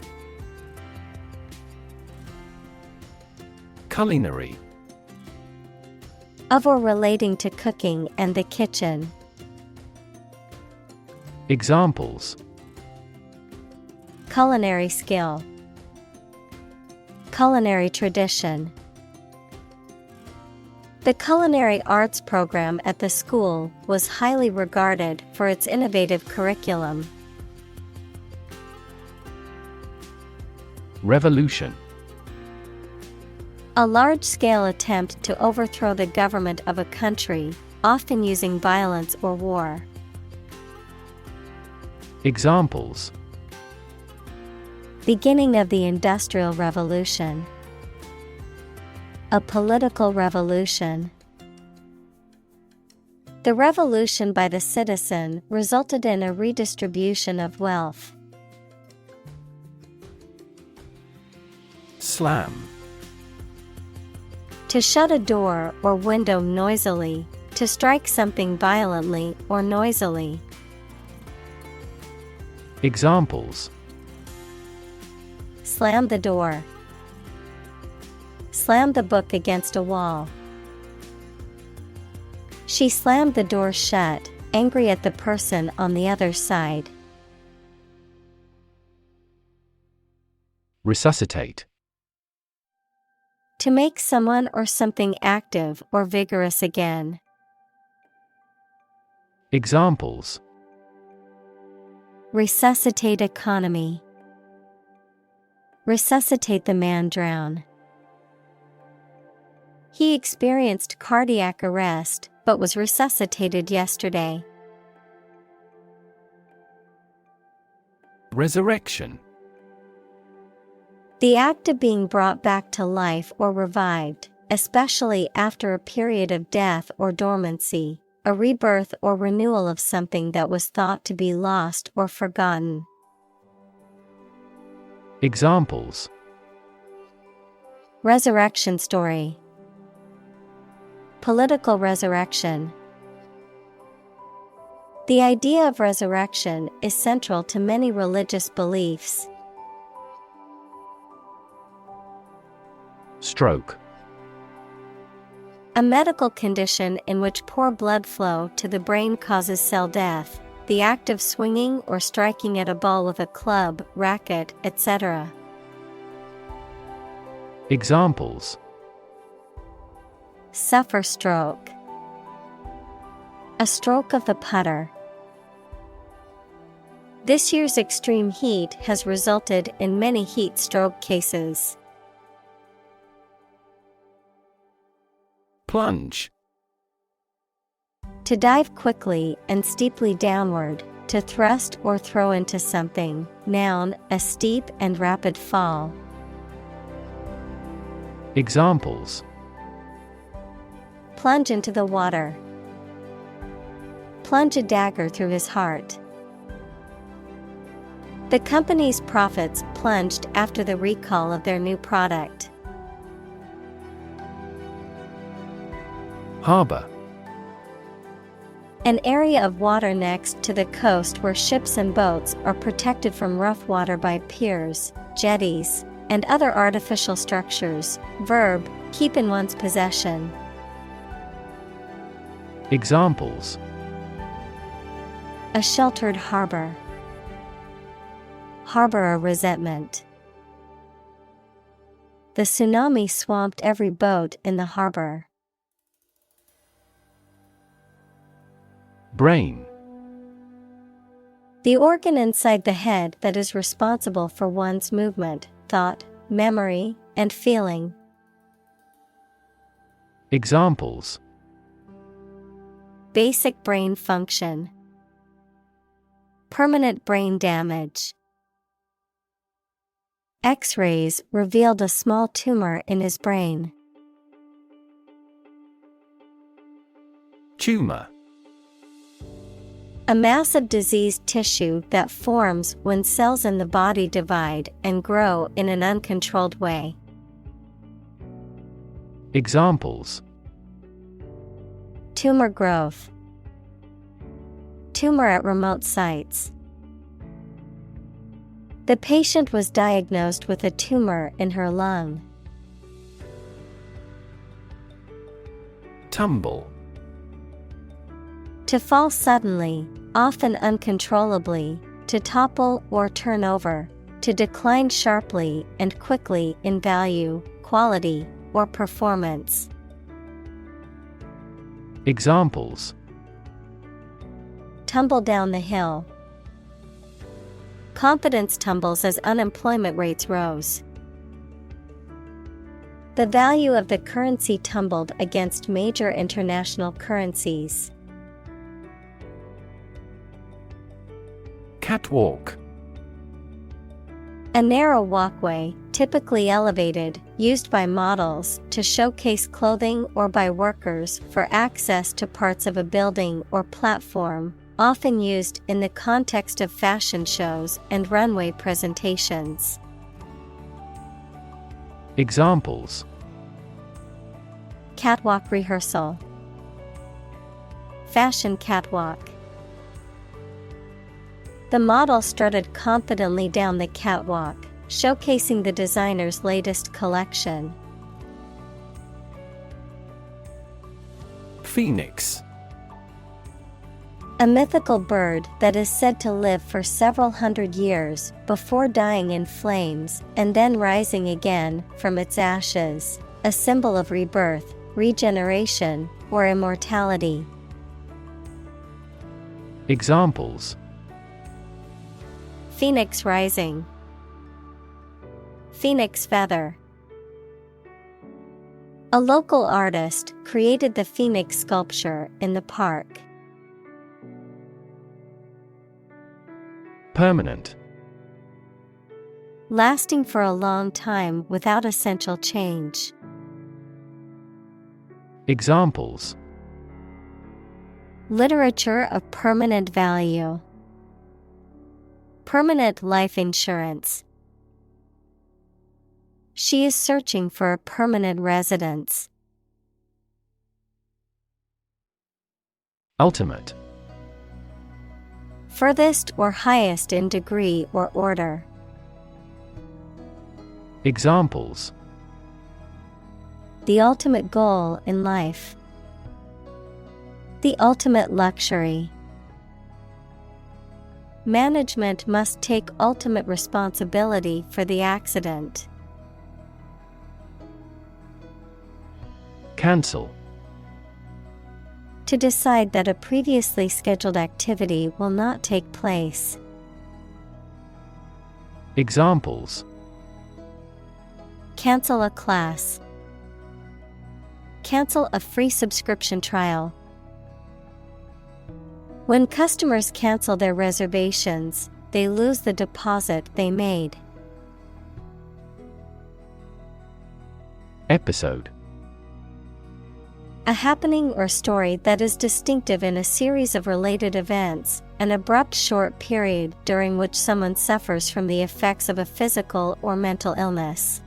Culinary. Of or relating to cooking and the kitchen. Examples: Culinary skill. Culinary tradition. The culinary arts program at the school was highly regarded for its innovative curriculum. Revolution. A large-scale attempt to overthrow the government of a country, often using violence or war. Examples: Beginning of the Industrial Revolution. A political revolution. The revolution by the citizen resulted in a redistribution of wealth. Slam. To shut a door or window noisily, to strike something violently or noisily. Examples: Slam the door. Slam the book against a wall. She slammed the door shut, angry at the person on the other side. Resuscitate. To make someone or something active or vigorous again. Examples: Resuscitate economy. Resuscitate the man drown. He experienced cardiac arrest, but was resuscitated yesterday. Resurrection. The act of being brought back to life or revived, especially after a period of death or dormancy, a rebirth or renewal of something that was thought to be lost or forgotten. Examples: Resurrection story. Political resurrection. The idea of resurrection is central to many religious beliefs. Stroke. A medical condition in which poor blood flow to the brain causes cell death, the act of swinging or striking at a ball with a club, racket, etc. Examples: Suffer stroke. A stroke of the putter. This year's extreme heat has resulted in many heat stroke cases. Plunge. To dive quickly and steeply downward, to thrust or throw into something. Noun, a steep and rapid fall. Examples: Plunge into the water. Plunge a dagger through his heart. The company's profits plunged after the recall of their new product. Harbor. An area of water next to the coast where ships and boats are protected from rough water by piers, jetties, and other artificial structures. Verb, keep in one's possession. Examples: A sheltered harbor. Harbor a resentment. The tsunami swamped every boat in the harbor. Brain. The organ inside the head that is responsible for one's movement, thought, memory, and feeling. Examples: Basic brain function. Permanent brain damage. X-rays revealed a small tumor in his brain. Tumor. A mass of diseased tissue that forms when cells in the body divide and grow in an uncontrolled way. Examples: Tumor growth. Tumor at remote sites. The patient was diagnosed with a tumor in her lung. Tumble. To fall suddenly, often uncontrollably, to topple or turn over, to decline sharply and quickly in value, quality, or performance. Examples: Tumble down the hill. Confidence tumbles as unemployment rates rose. The value of the currency tumbled against major international currencies. Catwalk. A narrow walkway, typically elevated, used by models to showcase clothing or by workers for access to parts of a building or platform, often used in the context of fashion shows and runway presentations. Examples: Catwalk rehearsal. Fashion catwalk. The model strutted confidently down the catwalk, showcasing the designer's latest collection. Phoenix. A mythical bird that is said to live for several hundred years before dying in flames and then rising again from its ashes, a symbol of rebirth, regeneration, or immortality. Examples: Phoenix rising. Phoenix feather. A local artist created the phoenix sculpture in the park. Permanent. Lasting for a long time without essential change. Examples: Literature of permanent value. Permanent life insurance. She is searching for a permanent residence. Ultimate. Furthest or highest in degree or order. Examples: The ultimate goal in life. The ultimate luxury. Management must take ultimate responsibility for the accident. Cancel. To decide that a previously scheduled activity will not take place. Examples: Cancel a class. Cancel a free subscription trial. When customers cancel their reservations, they lose the deposit they made. Episode. A happening or story that is distinctive in a series of related events, an abrupt short period during which someone suffers from the effects of a physical or mental illness.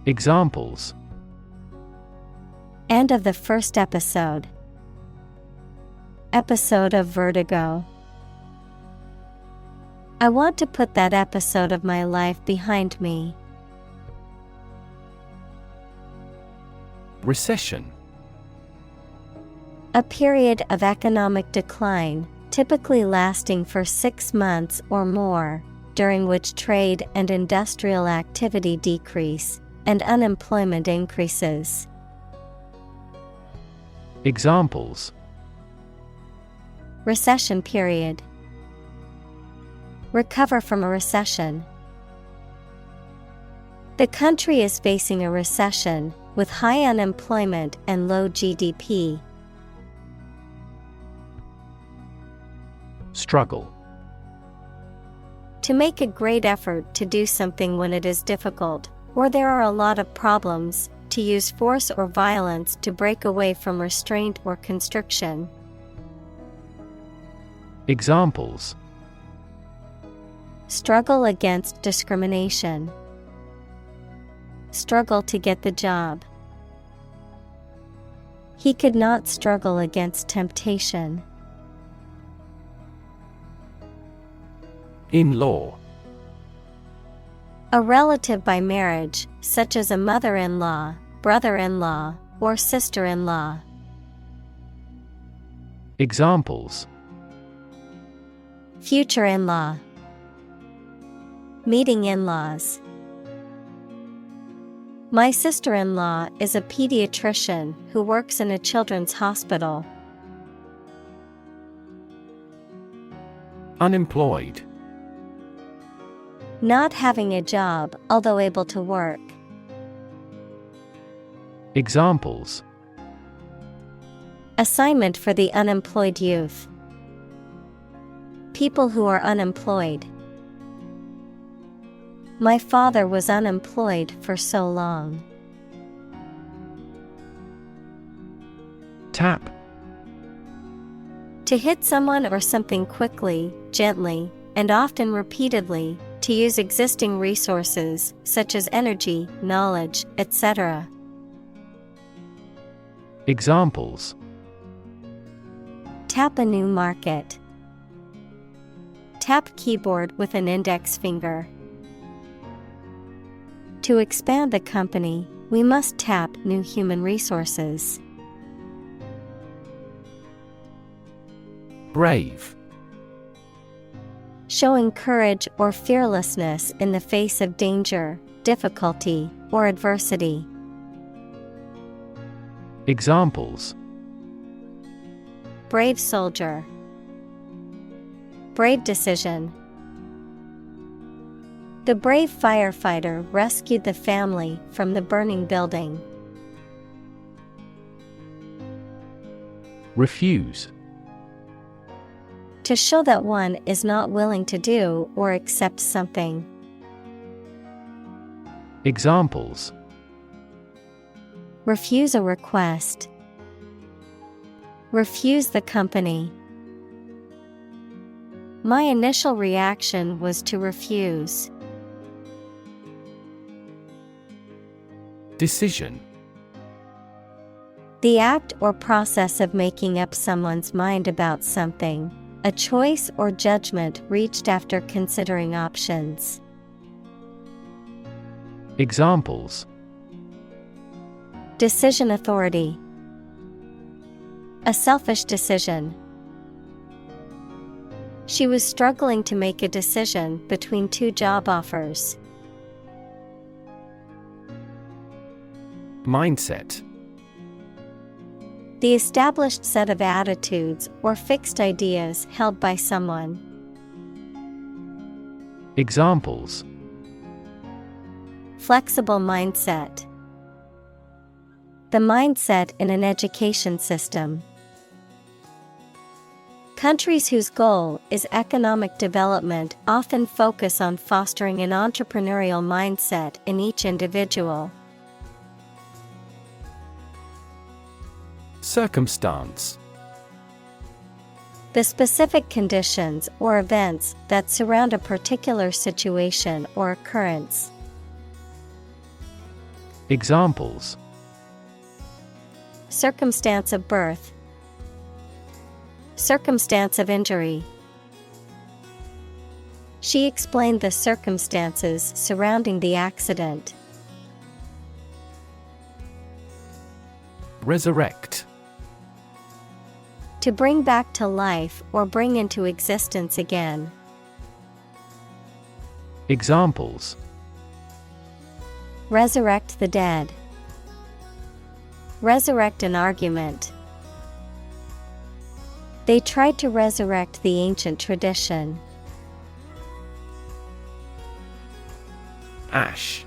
Examples: End of the first episode. Episode of vertigo. I want to put that episode of my life behind me. Recession. A period of economic decline, typically lasting for 6 months or more, during which trade and industrial activity decrease, and unemployment increases. Examples: Recession period. Recover from a recession. The country is facing a recession, with high unemployment and low GDP. Struggle. To make a great effort to do something when it is difficult, or there are a lot of problems, to use force or violence to break away from restraint or constriction. Examples: Struggle against discrimination. Struggle to get the job. He could not struggle against temptation. In-law. A relative by marriage, such as a mother-in-law, brother-in-law, or sister-in-law. Examples: Future in-law. Meeting in-laws. My sister-in-law is a pediatrician who works in a children's hospital. Unemployed. Not having a job, although able to work. Examples: Assignment for the unemployed youth. People who are unemployed. My father was unemployed for so long. Tap. To hit someone or something quickly, gently, and often repeatedly, to use existing resources, such as energy, knowledge, etc. Examples: Tap a new market. Tap keyboard with an index finger. To expand the company, we must tap new human resources. Brave. Showing courage or fearlessness in the face of danger, difficulty, or adversity. Examples: Brave soldier. Brave decision. The brave firefighter rescued the family from the burning building. Refuse. To show that one is not willing to do or accept something. Examples: Refuse a request. Refuse the company. My initial reaction was to refuse. Decision. The act or process of making up someone's mind about something, a choice or judgment reached after considering options. Examples: Decision authority. A selfish decision. She was struggling to make a decision between two job offers. Mindset. The established set of attitudes or fixed ideas held by someone. Examples: Flexible mindset. The mindset in an education system. Countries whose goal is economic development often focus on fostering an entrepreneurial mindset in each individual. Circumstance. The specific conditions or events that surround a particular situation or occurrence. Examples: Circumstance of birth. Circumstance of injury. She explained the circumstances surrounding the accident. Resurrect. To bring back to life or bring into existence again. Examples: Resurrect the dead. Resurrect an argument. They tried to resurrect the ancient tradition. Ash.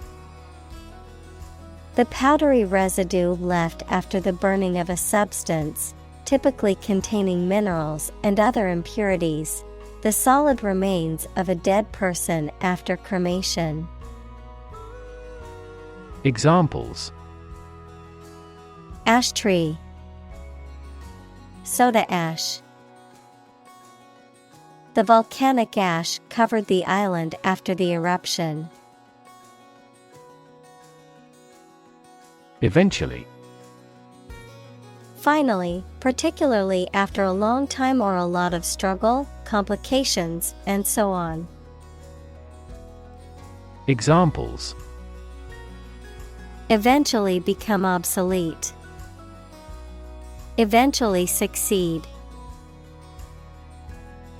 The powdery residue left after the burning of a substance, typically containing minerals and other impurities, the solid remains of a dead person after cremation. Examples: Ash tree. Soda ash. The volcanic ash covered the island after the eruption. Eventually. Finally, particularly after a long time or a lot of struggle, complications, and so on. Examples: Eventually become obsolete. Eventually succeed.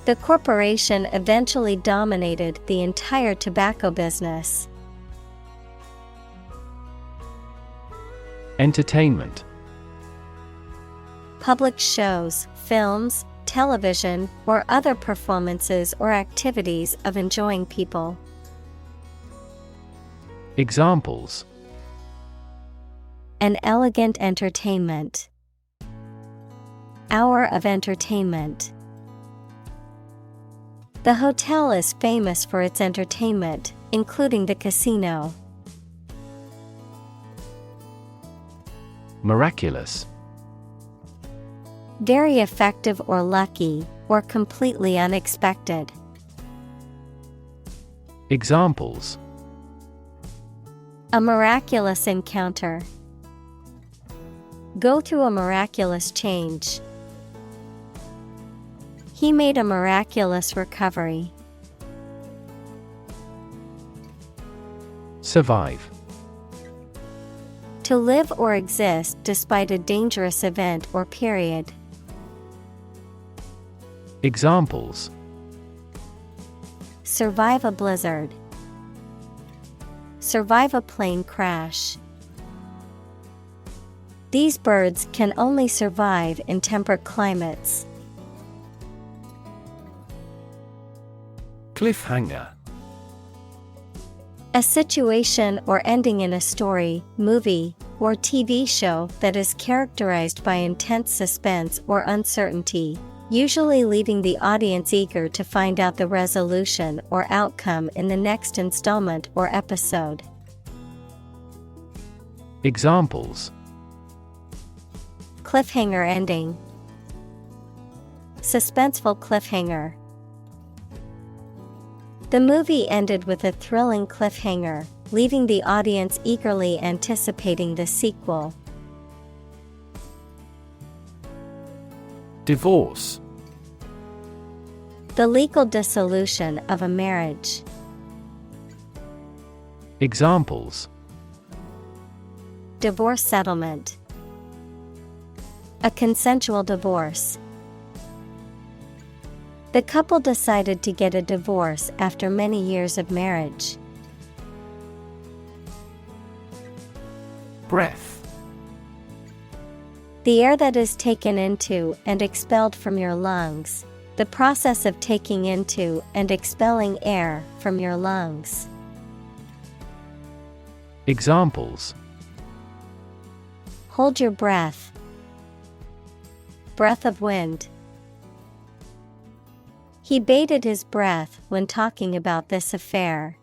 The corporation eventually dominated the entire tobacco business. Entertainment. Public shows, films, television, or other performances or activities of enjoying people. Examples: An elegant entertainment. Hour of entertainment. The hotel is famous for its entertainment, including the casino. Miraculous. Very effective or lucky, or completely unexpected. Examples: A miraculous encounter. Go through a miraculous change. He made a miraculous recovery. Survive. To live or exist despite a dangerous event or period. Examples: Survive a blizzard. Survive a plane crash. These birds can only survive in temperate climates. Cliffhanger. A situation or ending in a story, movie, or TV show that is characterized by intense suspense or uncertainty, usually leaving the audience eager to find out the resolution or outcome in the next installment or episode. Examples: Cliffhanger ending. Suspenseful cliffhanger. The movie ended with a thrilling cliffhanger, leaving the audience eagerly anticipating the sequel. Divorce. The legal dissolution of a marriage. Examples: Divorce settlement. A consensual divorce. The couple decided to get a divorce after many years of marriage. Breath. The air that is taken into and expelled from your lungs. The process of taking into and expelling air from your lungs. Examples: Hold your breath. Breath of wind. He bated his breath when talking about this affair.